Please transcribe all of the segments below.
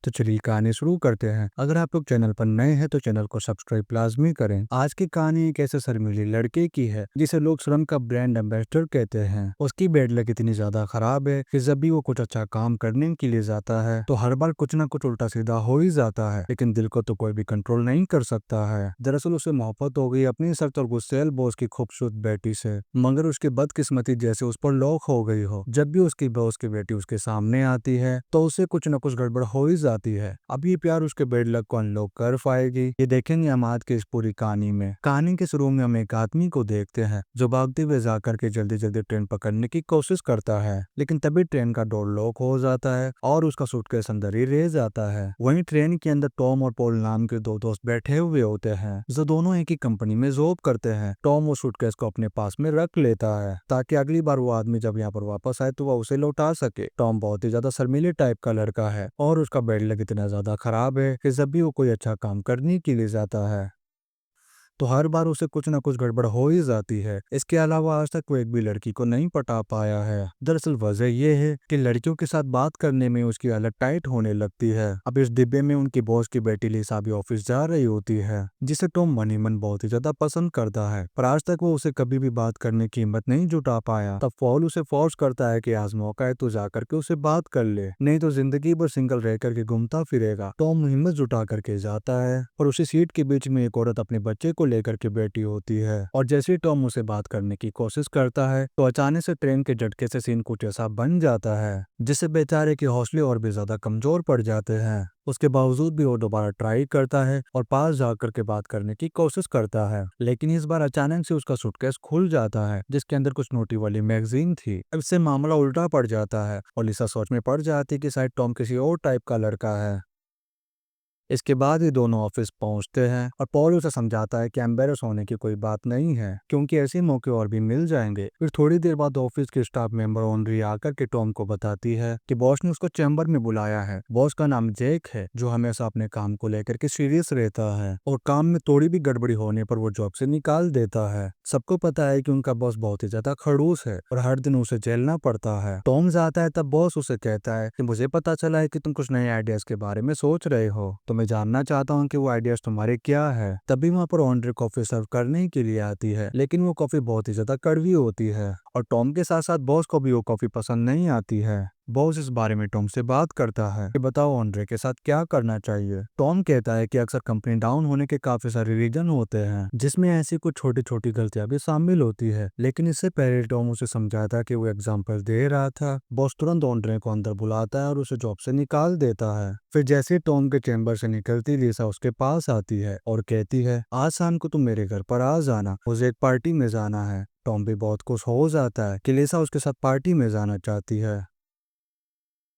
तो चलिए कहानी शुरू करते हैं। अगर आप लोग चैनल पर नए हैं तो चैनल को सब्सक्राइब लाजमी करें। आज की कहानी एक ऐसे शर्मीले लड़के की है जिसे लोग श्रम का ब्रांड एम्बेसडर कहते हैं। उसकी बैड लक इतनी ज्यादा खराब है कि जब भी वो कुछ अच्छा काम करने के लिए जाता है तो हर बार कुछ ना कुछ उल्टा सीधा हो ही जाता है, लेकिन दिल को तो कोई भी कंट्रोल नहीं कर सकता है। दरअसल उसे मोहब्बत हो गई अपनी सख्त और गुस्सैल बॉस की खूबसूरत बेटी से, मगर उसकी बदकिस्मती जैसे उस पर लॉक हो गई हो। जब भी उसकी बॉस की बेटी उसके सामने आती है तो उसे कुछ न कुछ गड़बड़ हो ही जाती है। अब ये प्यार उसके बेड लक को अनलॉक कर पाएगी, ये देखेंगे हम आज की इस पूरी कहानी में। कहानी के शुरू में हम एक आदमी को देखते हैं जो भागते हुए जाकर के जल्दी जल्दी ट्रेन पकड़ने की कोशिश करता है, लेकिन तभी ट्रेन का डोर लॉक हो जाता है और उसका सूटकेस अंदर ही रह जाता है। वहीं ट्रेन के अंदर टॉम और पॉल नाम के दो दोस्त बैठे हुए होते हैं जो दोनों एक ही कंपनी में जॉब करते हैं। टॉम वो सूटकेस को अपने पास में रख लेता है ताकि अगली बार वो आदमी जब यहाँ पर वापस आए तो वह उसे लौटा सके। टॉम बहुत ही ज्यादा शर्मीले टाइप का लड़का है और उसका बैड लक इतना ज्यादा खराब है कि जब भी वो कोई अच्छा काम करने के लिए जाता है तो हर बार उसे कुछ ना कुछ गड़बड़ हो ही जाती है। इसके अलावा आज तक वो एक भी लड़की को नहीं पटा पाया है। दरअसल वजह यह है कि लड़कियों के साथ बात करने में उसकी हालत टाइट होने लगती है। अब इस डिब्बे में उनकी बॉस की बेटी लिसा भी ऑफिस जा रही होती है, जिसे टॉम मन ही मन बहुत ही ज्यादा पसंद करता है, पर आज तक वो उसे कभी भी बात करने की हिम्मत नहीं जुटा पाया। तब पॉल उसे फोर्स करता है कि आज मौका है तो जाकर के उसे बात कर ले, नहीं तो जिंदगी भर सिंगल रह करके घूमता फिरेगा। टॉम हिम्मत जुटा करके जाता है और उसी सीट के बीच में एक औरत अपने बच्चे को लेकर के बैठी होती है, और जैसे ही टॉम उसे बात करने की कोशिश करता है तो अचानक से ट्रेन के झटके से सीन कुछ ऐसा बन जाता है जिससे बेचारे के हौसले और भी ज्यादा कमजोर पड़ जाते हैं। उसके बावजूद भी वो दोबारा ट्राई करता है और पास जाकर के बात करने की कोशिश करता है, लेकिन इस बार अचानक से उसका सूटकेस खुल जाता है जिसके अंदर कुछ नोटी वाली मैगजीन थी। अब इससे मामला उल्टा पड़ जाता है और लिसा सोच में पड़ जाती है कि शायद टॉम किसी और टाइप का लड़का है। इसके बाद ही दोनों ऑफिस पहुंचते हैं और पॉल उसे समझाता है कि एम्बेरस होने की कोई बात नहीं है क्योंकि ऐसे मौके और भी मिल जाएंगे। फिर थोड़ी देर बाद ऑफिस के स्टाफ मेंबर ऑनरी आकर के टॉम को बताती है कि बॉस ने उसको चैम्बर में बुलाया है। बॉस का नाम जैक है जो हमेशा अपने काम को लेकर के सीरियस रहता है और काम में थोड़ी भी गड़बड़ी होने पर वो जॉब से निकाल देता है। सबको पता है कि उनका बॉस बहुत ही ज्यादा खड़ूस है और हर दिन उसे झेलना पड़ता है। टॉम जाता है तब बॉस उसे कहता है कि मुझे पता चला है कि तुम कुछ नए आइडियाज के बारे में सोच रहे हो, तो मैं जानना चाहता हूँ कि वो आइडियाज तुम्हारे क्या है। तभी वहाँ पर ऑनरी कॉफी सर्व करने के लिए आती है, लेकिन वो कॉफी बहुत ही ज्यादा कड़वी होती है और टॉम के साथ साथ बॉस को भी वो कॉफी पसंद नहीं आती है। बॉस इस बारे में टॉम से बात करता है कि बताओ ऑनरे के साथ क्या करना चाहिए। टॉम कहता है कि अक्सर कंपनी डाउन होने के काफी सारे रीजन होते हैं जिसमें ऐसी कुछ छोटी छोटी गलतियां भी शामिल होती है, लेकिन इससे पहले टॉम उसे समझाता कि वो एग्जाम्पल दे रहा था। बॉस तुरंत ऑनरे को अंदर बुलाता है और उसे जॉब से निकाल देता है। फिर जैसे ही टॉम के चैम्बर से निकलती लिसा उसके पास आती है और कहती है आज शाम को तुम मेरे घर पर आ जाना, मुझे एक पार्टी में जाना है। टॉम भी बहुत खुश हो जाता है कि लिसा उसके साथ पार्टी में जाना चाहती है,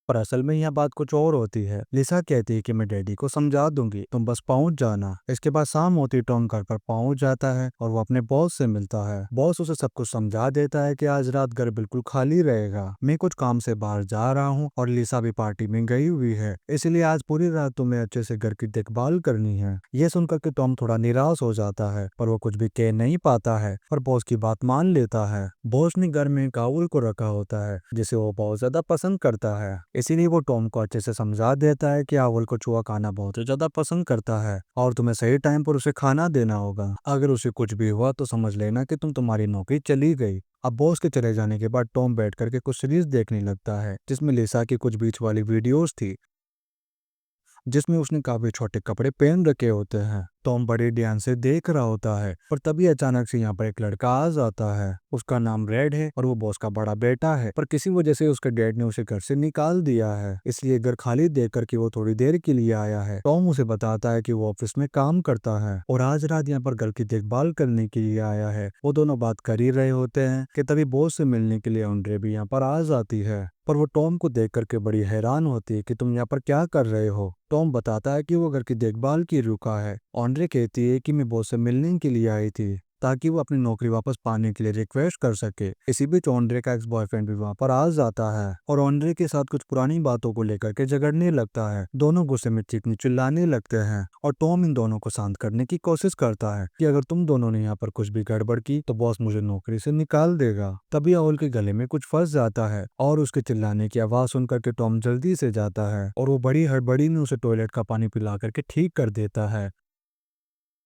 पर असल में यह बात कुछ और होती है। लिसा कहती है कि मैं डैडी को समझा दूंगी, तुम बस पहुंच जाना। इसके बाद शाम होती टॉम घर पर पहुंच जाता है और वो अपने बॉस से मिलता है। बॉस उसे सब कुछ समझा देता है कि आज रात घर बिल्कुल खाली रहेगा, मैं कुछ काम से बाहर जा रहा हूँ और लिसा भी पार्टी में गई हुई है, इसलिए आज पूरी रात तुम्हें अच्छे से घर की देखभाल करनी है। यह सुनकर के टॉम थोड़ा निराश हो जाता है, पर वो कुछ भी कह नहीं पाता है और बॉस की बात मान लेता है। बॉस ने घर में काउल को रखा होता है जिसे वो बहुत ज्यादा पसंद करता है, इसीलिए वो टॉम को अच्छे से समझा देता है कि अव्वल को चूहा खाना बहुत ही ज्यादा पसंद करता है और तुम्हें सही टाइम पर उसे खाना देना होगा। अगर उसे कुछ भी हुआ तो समझ लेना कि तुम्हारी नौकरी चली गई। अब बॉस के चले जाने के बाद टॉम बैठ करके कुछ सीरीज देखने लगता है जिसमें लिसा की कुछ बीच वाली वीडियोस थी जिसमें उसने काफी छोटे कपड़े पहन रखे होते हैं। टॉम बड़े ध्यान से देख रहा होता है पर तभी अचानक से यहाँ पर एक लड़का आ जाता है। उसका नाम रेड है और वो बॉस का बड़ा बेटा है, पर किसी वजह से उसके डैड ने उसे घर से निकाल दिया है, इसलिए घर खाली देख करके वो थोड़ी देर के लिए आया है। टॉम उसे बताता है कि वो ऑफिस में काम करता है और आज रात यहाँ पर घर की देखभाल करने के लिए आया है। वो दोनों बात कर ही रहे होते हैं कि तभी बॉस से मिलने के लिए ऑन्ड्रे भी यहाँ पर आ जाती है, पर वो टॉम को देख करके बड़ी हैरान होती है कि तुम यहाँ पर क्या कर रहे हो। टॉम बताता है कि वो घर की देखभाल की रुका है। ऑन्ड्रे कहती है कि मैं बॉस से मिलने के लिए आई थी। ताकि वो अपनी नौकरी वापस पाने के लिए रिक्वेस्ट कर सके। इसी बीच ऑन्ड्रे का एक्स बॉयफ्रेंड भी वहाँ पर आ जाता है और ऑन्ड्रे के साथ कुछ पुरानी बातों को लेकर के झगड़ने लगता है। दोनों गुस्से में चीखने चिल्लाने लगते हैं और टॉम इन दोनों को शांत करने की कोशिश करता है कि अगर तुम दोनों ने यहाँ पर कुछ भी गड़बड़ की तो बॉस मुझे नौकरी से निकाल देगा। तभी राहुल के गले में कुछ फंस जाता है और उसके चिल्लाने की आवाज सुन करके टॉम जल्दी से जाता है और वो बड़ी हड़बड़ी में उसे टॉयलेट का पानी पिला करके ठीक कर देता है।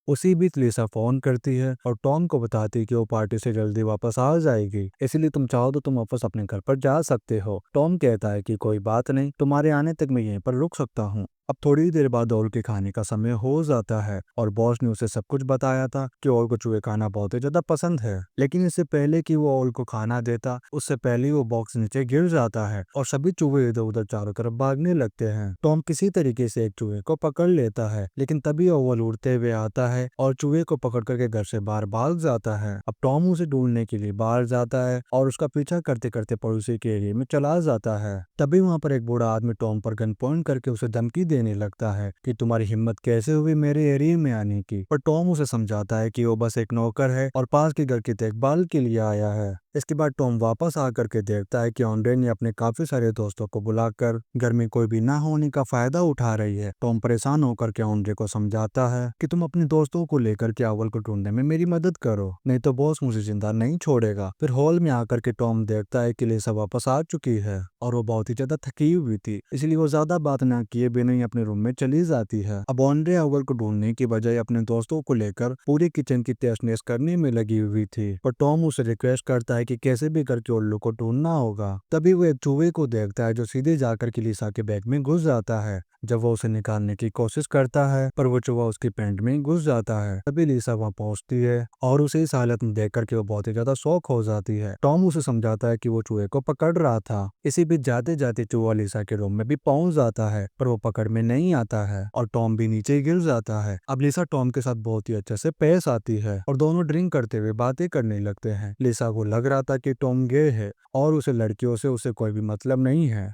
उसी बीच लिसा फोन करती है और टॉम को बताती है कि वो पार्टी से जल्दी वापस आ जाएगी, इसलिए तुम चाहो तो तुम वापस अपने घर पर जा सकते हो। टॉम कहता है कि कोई बात नहीं, तुम्हारे आने तक मैं यहीं पर रुक सकता हूँ। अब थोड़ी देर बाद ओल के खाने का समय हो जाता है और बॉस ने उसे सब कुछ बताया था कि ओल को चूहे खाना बहुत ही ज्यादा पसंद है। लेकिन इससे पहले कि वो ओल को खाना देता, उससे पहले वो बॉक्स नीचे गिर जाता है और सभी चूहे इधर उधर चारों तरफ भागने लगते हैं। टॉम किसी तरीके से एक चूहे को पकड़ लेता है, लेकिन तभी ओवल उड़ते हुए आता है और चूहे को पकड़ करके घर से बाहर भाग जाता है। अब टॉम उसे ढूंढने के लिए बाहर जाता है और उसका पीछा करते करते पड़ोसी के एरिया में चला जाता है। तभी वहाँ पर एक बूढ़ा आदमी टॉम पर गन पॉइंट करके उसे धमकी देने लगता है कि तुम्हारी हिम्मत कैसे हुई मेरे एरिया में आने की। पर टॉम उसे समझाता है कि वो बस एक नौकर है और पास के घर की देखभाल के लिए आया है। इसके बाद टॉम वापस आकर के देखता है कि ऑन्ड्रे ने अपने काफी सारे दोस्तों को बुलाकर घर में कोई भी ना होने का फायदा उठा रही है। टॉम परेशान होकर के ऑन्ड्रे को समझाता है कि तुम अपने दोस्तों को लेकर के अव्वल को ढूंढने में मेरी मदद करो, नहीं तो बॉस मुझे जिंदा नहीं छोड़ेगा। फिर हॉल में आकर के टॉम देखता है कि लिसा वापस आ चुकी है और वो बहुत ही ज्यादा थकी हुई थी, इसलिए वो ज्यादा बात ना किए बिना ही अपने रूम में चली जाती है। अब ऑन्ड्रे अव्वल को ढूंढने की बजाय अपने दोस्तों को लेकर पूरी किचन की तहस नहस करने में लगी हुई थी। पर टॉम उसे रिक्वेस्ट करता है कि कैसे भी करके उल्लू को ढूंढना होगा। तभी वो एक चूहे को देखता है जो सीधे जाकर के लिसा के बैग में घुस जाता है। जब वो उसे निकालने की कोशिश करता है पर वो चूहा उसकी पैंट में घुस जाता है। तभी लिसा वहाँ पहुंचती है और उसे इस हालत में देख करके वो बहुत ही ज्यादा शॉक हो जाती है। टॉम उसे समझाता है कि वो चूहे को पकड़ रहा था। इसी बीच जाते जाते चूहा लिसा के रूम में भी पहुंच जाता है पर वो पकड़ में नहीं आता है और टॉम भी नीचे गिर जाता है। अब लिसा टॉम के साथ बहुत ही अच्छे से पेश आती है और दोनों ड्रिंक करते हुए बातें करने लगते हैं। लिसा को लग रहा था कि टॉम गे है और उसे लड़कियों से उसे कोई भी मतलब नहीं है,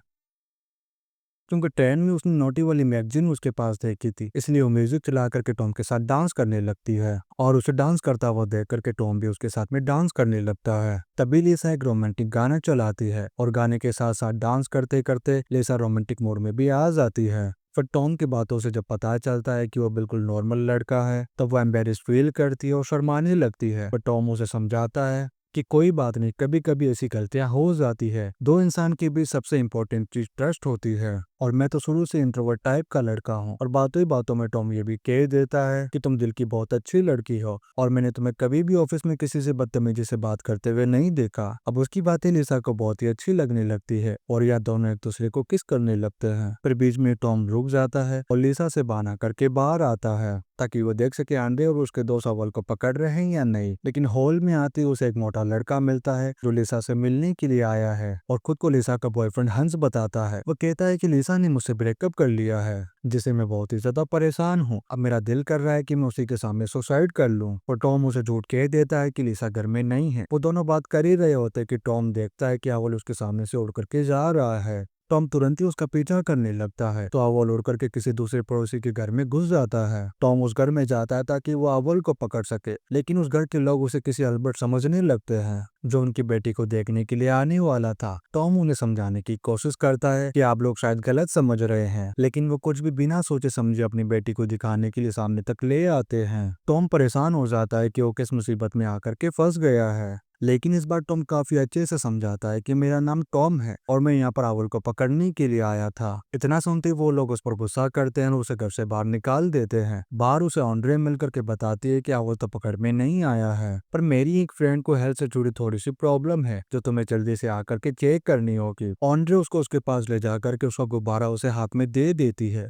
क्योंकि ट्रेन में उसने नोटी वाली मैगजीन उसके पास देखी थी, इसलिए वो म्यूजिक चला करके टॉम के साथ डांस करने लगती है और उसे डांस करता हुआ देख करके टॉम भी उसके साथ में डांस करने लगता है। तभी लिसा एक रोमांटिक गाना चलाती है और गाने के साथ साथ डांस करते करते लिसा रोमांटिक मोड में भी आ जाती है। फिर टॉम की बातों से जब पता चलता है कि वो बिल्कुल नॉर्मल लड़का है तब वो एम्बेरेस फील करती है और शर्माने लगती है। पर टॉम उसे समझाता है कि कोई बात नहीं, कभी कभी ऐसी गलतियां हो जाती है। दो इंसान के बीच सबसे इम्पोर्टेंट चीज ट्रस्ट होती है और मैं तो शुरू से इंट्रोवर्ट टाइप का लड़का हूँ। और बातों ही बातों में टॉम ये भी कह देता है कि तुम दिल की बहुत अच्छी लड़की हो और मैंने तुम्हें कभी भी ऑफिस में किसी से बदतमीजी से बात करते हुए नहीं देखा। अब उसकी बातें लिसा को बहुत ही अच्छी लगने लगती है और यह दोनों एक दूसरे को किस करने लगते हैं। फिर बीच में टॉम रुक जाता है और लिसा से बहाना करके बाहर आता है ताकि वो देख सके आंडे और उसके दो सवाल को पकड़ रहे हैं या नहीं। लेकिन हॉल में आते ही उसे एक मोटा लड़का मिलता है जो लिसा से मिलने के लिए आया है और खुद को लिसा का बॉयफ्रेंड हंस बताता है। वो कहता है कि लिसा ने मुझसे ब्रेकअप कर लिया है जिसे मैं बहुत ही ज्यादा परेशान हूँ। अब मेरा दिल कर रहा है कि मैं उसी के सामने सुसाइड कर लूं। और टॉम उसे झूठ कह देता है कि लिसा घर में नहीं है। वो दोनों बात कर ही रहे होते कि टॉम देखता है कि अव्वल उसके सामने से उड़ करके जा रहा है। टॉम तुरंत ही उसका पीछा करने लगता है तो अव्वल उड़ करके किसी दूसरे पड़ोसी के घर में घुस जाता है। टॉम उस घर में जाता है ताकि वो अव्वल को पकड़ सके, लेकिन उस घर के लोग उसे किसी अल्बर्ट समझने लगते हैं जो उनकी बेटी को देखने के लिए आने वाला था। टॉम उन्हें समझाने की कोशिश करता है कि आप लोग शायद गलत समझ रहे हैं, लेकिन वो कुछ भी बिना सोचे समझे अपनी बेटी को दिखाने के लिए सामने तक ले आते हैं। टॉम परेशान हो जाता है कि वो किस मुसीबत में आकर के फंस गया है, लेकिन इस बार टॉम काफी अच्छे से समझाता है कि मेरा नाम टॉम है और मैं यहाँ पर अव्वल को पकड़ने के लिए आया था। इतना सुनते ही वो लोग उस पर गुस्सा करते हैं और उसे घर से बाहर निकाल देते हैं। बाहर उसे ऑन्ड्रे मिलकर के बताती है कि अव्वल तो पकड़ में नहीं आया है, पर मेरी एक फ्रेंड को हेल्थ से जुड़ी थोड़ी सी प्रॉब्लम है जो तुम्हें जल्दी से आकर के चेक करनी होगी। ऑन्ड्रे उसको उसके पास ले जाकर के उसका गुब्बारा उसे हाथ में दे देती है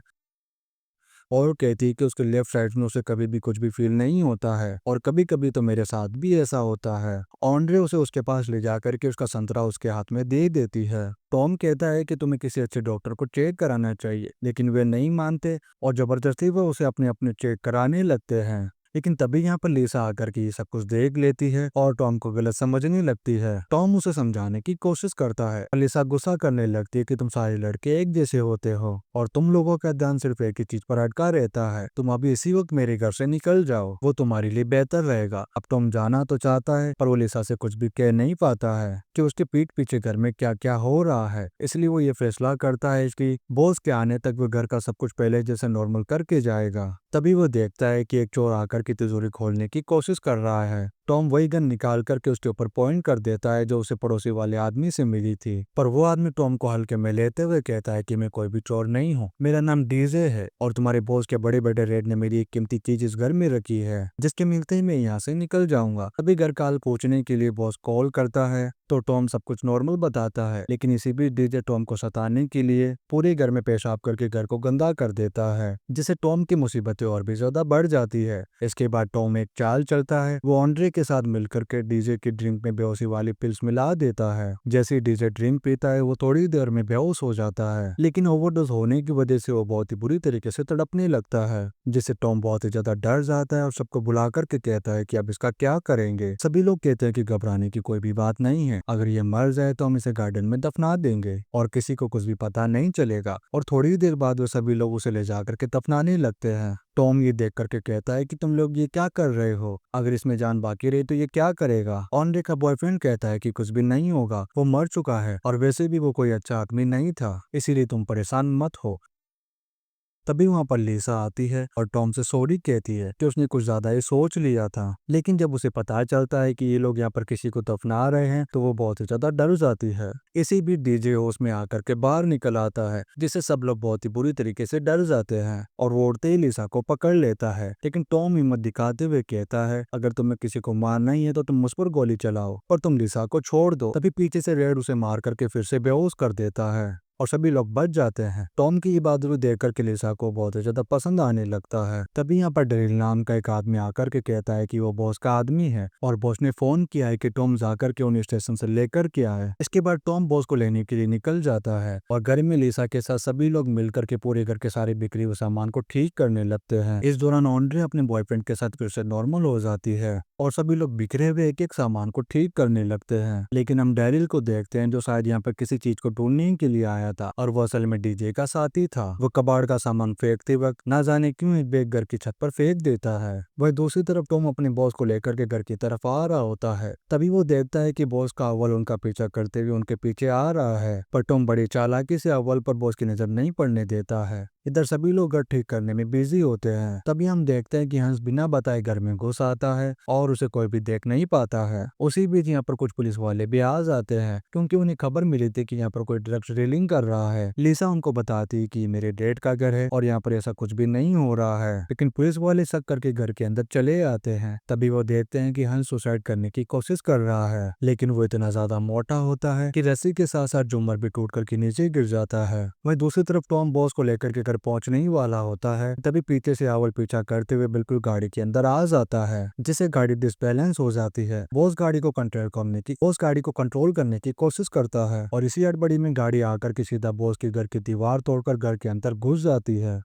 और कहती है कि उसके लेफ्ट साइड में उसे कभी भी कुछ भी फील नहीं होता है और कभी कभी तो मेरे साथ भी ऐसा होता है। ऑन्ड्रे उसे उसके पास ले जाकर के उसका संतरा उसके हाथ में दे देती है। टॉम कहता है कि तुम्हें किसी अच्छे डॉक्टर को चेक कराना चाहिए, लेकिन वे नहीं मानते और जबरदस्ती वो उसे अपने अपने चेक कराने लगते हैं। लेकिन तभी यहाँ पर लिसा आकर के ये सब कुछ देख लेती है और टॉम को गलत समझने लगती है। टॉम उसे समझाने की कोशिश करता है। लिसा गुस्सा करने लगती है कि तुम सारे लड़के एक जैसे होते हो और तुम लोगों का ध्यान सिर्फ एक ही चीज पर अटका रहता है। तुम अभी इसी वक्त मेरे घर से निकल जाओ, वो तुम्हारे लिए बेहतर रहेगा। अब टॉम जाना तो चाहता है पर वो लिसा से कुछ भी कह नहीं पाता है कि उसके पीठ पीछे घर में क्या क्या हो रहा है। इसलिए वो ये फैसला करता है कि बॉस के आने तक वो घर का सब कुछ पहले जैसे नॉर्मल करके जाएगा। तभी वो देखता है कि एक चोर आकर की तिजोरी खोलने की कोशिश कर रहा है। टॉम वही गन निकाल करके उसके ऊपर पॉइंट कर देता है जो उसे पड़ोसी वाले आदमी से मिली थी। पर वो आदमी टॉम को हल्के में लेते हुए कहता है कि मैं कोई भी चोर नहीं हूँ, मेरा नाम डीजे है और तुम्हारे बॉस के बड़े बड़े रेड ने मेरी एक कीमती चीज इस घर में रखी है, जिसके मिलते ही मैं यहाँ से निकल जाऊंगा। अभी घर काल पूछने के लिए बॉस कॉल करता है तो टॉम सब कुछ नॉर्मल बताता है, लेकिन इसी बीच डीजे टॉम को सताने के लिए पूरे घर में पेशाब करके घर को गंदा कर देता है, जिससे टॉम की मुसीबतें और भी ज्यादा बढ़ जाती है। इसके बाद टॉम एक चाल चलता है, वो ऑन्ड्रे के साथ मिलकर के डीजे की ड्रिंक में बेहोशी वाली पिल्स मिला देता है। जैसे ही डीजे ड्रिंक पीता है वो थोड़ी देर में बेहोश हो जाता है, लेकिन ओवरडोज होने की वजह से वो बहुत ही बुरी तरीके से तड़पने लगता है, जिससे टॉम बहुत ही ज्यादा डर जाता है और सबको बुला करके कहता है कि अब इसका क्या करेंगे। सभी लोग कहते हैं कि घबराने की कोई भी बात नहीं है, अगर ये मर जाए तो हम इसे गार्डन में दफना देंगे और किसी को कुछ भी पता नहीं चलेगा। और थोड़ी देर बाद वो सभी लोग उसे ले जाकर के दफनाने लगते हैं। टॉम ये देख करके कहता है कि तुम लोग ये क्या कर रहे हो, अगर इसमें जान बाकी रही तो ये क्या करेगा। ऑन्ड्रे का बॉयफ्रेंड कहता है कि कुछ भी नहीं होगा, वो मर चुका है और वैसे भी वो कोई अच्छा आदमी नहीं था, इसीलिए तुम परेशान मत हो। तभी वहां पर लिसा आती है और टॉम से सॉरी कहती है कि उसने कुछ ज्यादा ही सोच लिया था। लेकिन जब उसे पता चलता है कि ये लोग यहाँ पर किसी को दफना रहे हैं तो वो बहुत ही ज्यादा डर जाती है। इसी बीच डीजे होश में आकर के बाहर निकल आता है, जिससे सब लोग बहुत ही बुरी तरीके से डर जाते हैं और वो उड़ते ही लिसा को पकड़ लेता है। लेकिन टॉम हिम्मत दिखाते हुए कहता है अगर तुम्हें किसी को मारना ही है तो तुम मुझ पर गोली चलाओ और तुम लिसा को छोड़ दो। तभी पीछे से रेड उसे मार करके फिर से बेहोश कर देता है और सभी लोग बच जाते हैं। टॉम की ये बहादुरी देखकर के लिसा को बहुत ही ज्यादा पसंद आने लगता है। तभी यहाँ पर डेरिल नाम का एक आदमी आकर के कहता है कि वो बॉस का आदमी है और बॉस ने फोन किया है कि टॉम जाकर के उन्हें स्टेशन से लेकर के आए। इसके बाद टॉम बॉस को लेने के लिए निकल जाता है और घर में लिसा के साथ सभी लोग मिलकर के पूरे घर के सारे बिक्री हुए सामान को ठीक करने लगते हैं। इस दौरान ऑन्ड्रे अपने बॉयफ्रेंड के साथ फिर से नॉर्मल हो जाती है और सभी लोग बिखरे हुए एक एक सामान को ठीक करने लगते हैं। लेकिन हम डेरिल को देखते हैं जो शायद यहाँ पर किसी चीज को ढूंढने के लिए आया था और वो असल में डीजे का साथी था। वो कबाड़ का सामान फेंकते वक्त ना जाने क्यों एक बैग घर की छत पर फेंक देता है। वह दूसरी तरफ टॉम अपने बॉस को लेकर के घर की तरफ आ रहा होता है। तभी वो देखता है कि बॉस का अव्वल उनका पीछा करते हुए उनके पीछे आ रहा है, पर टॉम बड़ी चालाकी से अव्वल पर बॉस की नजर नहीं पड़ने देता है। इधर सभी लोग घर ठीक करने में बिजी होते हैं। तभी हम देखते हैं कि हंस बिना बताए घर में घुस आता है और उसे कोई भी देख नहीं पाता है। उसी बीच यहाँ पर कुछ पुलिस वाले भी आ जाते हैं क्योंकि उन्हें खबर मिली थी कि यहाँ पर कोई ड्रग्स डीलिंग कर रहा है। लिसा उनको बताती है कि मेरे डैड का घर है और यहाँ पर ऐसा कुछ भी नहीं हो रहा है, लेकिन पुलिस वाले शक करके घर के अंदर चले आते हैं। तभी वो देखते हैं कि हंस सुसाइड करने की कोशिश कर रहा है, लेकिन वो इतना ज्यादा मोटा होता है कि रस्सी के साथ साथ जुमर भी टूट करके नीचे गिर जाता है। वहीं दूसरी तरफ टॉम बॉस को लेकर के घर पहुंचने ही वाला होता है। तभी पीछे से अव्वल पीछा करते हुए बिल्कुल गाड़ी के अंदर आ जाता है, जिससे गाड़ी डिसबैलेंस हो जाती है। बॉस गाड़ी को कंट्रोल करने की कोशिश करता है और इसी हड़बड़ी में गाड़ी आकर के सीधा बॉस के घर की दीवार तोड़कर घर के अंदर घुस जाती है।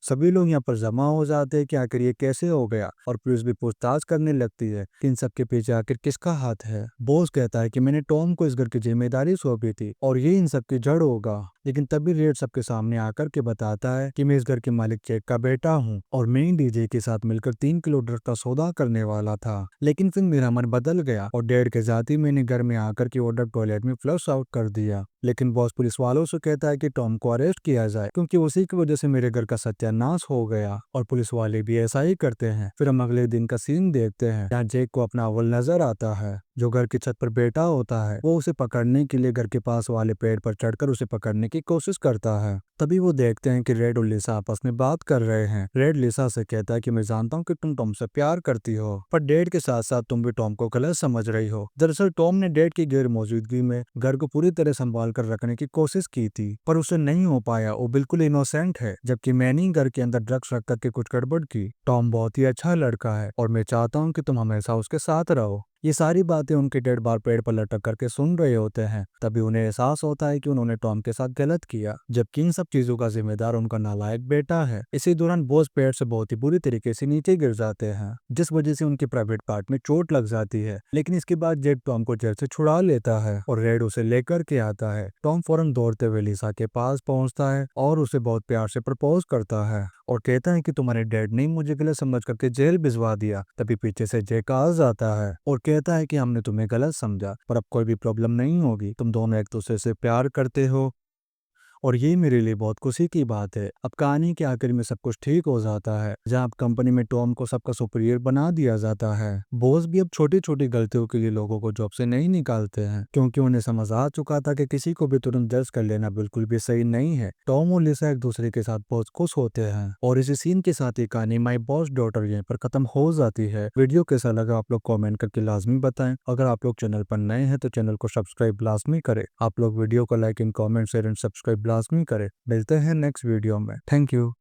सभी लोग यहाँ पर जमा हो जाते हैं कि आखिर ये कैसे हो गया और पुलिस भी पूछताछ करने लगती है कि इन सब के पीछे आखिर किसका हाथ है। बॉस कहता है कि मैंने टॉम को इस घर की जिम्मेदारी सौंपी थी और ये इन सब की जड़ होगा। लेकिन तभी रेड सबके सामने आकर के बताता है कि मैं इस घर के मालिक चेक का बेटा हूँ और मैं इन डीजे के साथ मिलकर 3 किलो ड्रग का सौदा करने वाला था, लेकिन फिर मेरा मन बदल गया और डैड के साथ ही मैंने घर में आकर के ऑर्डर टॉयलेट में फ्लश आउट कर दिया। लेकिन बॉस पुलिस वालों से कहता है कि टॉम को अरेस्ट किया जाए क्योंकि उसी की वजह से मेरे घर का सत्यानाश हो गया और पुलिस वाले भी ऐसा ही करते हैं। फिर हम अगले दिन का सीन देखते हैं जहाँ जैक को अपना अव्वल नजर आता है जो घर की छत पर बैठा होता है। वो उसे पकड़ने के लिए घर के पास वाले पेड़ पर चढ़कर उसे पकड़ने की कोशिश करता है। तभी वो देखते हैं कि रेड और लिसा आपस में बात कर रहे हैं। रेड लिसा से कहता है कि मैं जानता हूँ कि तुम टॉम से प्यार करती हो, पर डैड के साथ साथ तुम भी टॉम को गलत समझ रही हो। दरअसल टॉम ने डैड की गैर मौजूदगी में घर को पूरी तरह संभाल कर रखने की कोशिश की थी, पर उसे नहीं हो पाया। वो बिल्कुल इनोसेंट है, जबकि मैंने ही घर के अंदर ड्रग्स रख करके कुछ गड़बड़ की। टॉम बहुत ही अच्छा लड़का है और मैं चाहता हूँ कि तुम हमेशा उसके साथ रहो। ये सारी बातें उनके डैड बार पेड़ पर लटक करके सुन रहे होते हैं। तभी उन्हें एहसास होता है कि उन्होंने टॉम के साथ गलत किया, जबकि इन सब चीजों का जिम्मेदार उनका नालायक बेटा है। इसी दौरान बॉस पेड़ से बहुत ही बुरी तरीके से नीचे गिर जाते हैं, जिस वजह से उनके प्राइवेट पार्ट में चोट लग जाती है। लेकिन इसके बाद जेड टॉम को जेल से छुड़ा लेता है और रेड उसे लेकर के आता है। टॉम फौरन दौड़ते हुए लिसा के पास पहुंचता है और उसे बहुत प्यार से प्रपोज करता है और कहता है कि तुम्हारे डैड ने मुझे गलत समझ करके जेल भिजवा दिया। तभी पीछे से जैक आ जाता है और कहता है कि हमने तुम्हें गलत समझा, पर अब कोई भी प्रॉब्लम नहीं होगी, तुम दोनों एक दूसरे से प्यार करते हो और ये मेरे लिए बहुत खुशी की बात है। अब कहानी के आखिर में सब कुछ ठीक हो जाता है, जहाँ अब कंपनी में टॉम को सबका सुपीरियर बना दिया जाता है। बॉस भी अब छोटी छोटी गलतियों के लिए लोगों को जॉब से नहीं निकालते हैं, क्योंकि उन्हें समझ आ चुका था कि किसी को भी तुरंत जज कर लेना बिल्कुल भी सही नहीं है। टॉम और लिसा एक दूसरे के साथ बहुत खुश होते हैं और इसी सीन के साथ ही कहानी माई बॉस डॉटर यहीं पर खत्म हो जाती है। वीडियो कैसा लगा आप लोग कॉमेंट करके लाजमी बताएं। अगर आप लोग चैनल पर नए हैं तो चैनल को सब्सक्राइब लाजमी करें। आप लोग वीडियो को like in comment share and subscribe लाजमी करें। मिलते हैं नेक्स्ट वीडियो में। Thank you.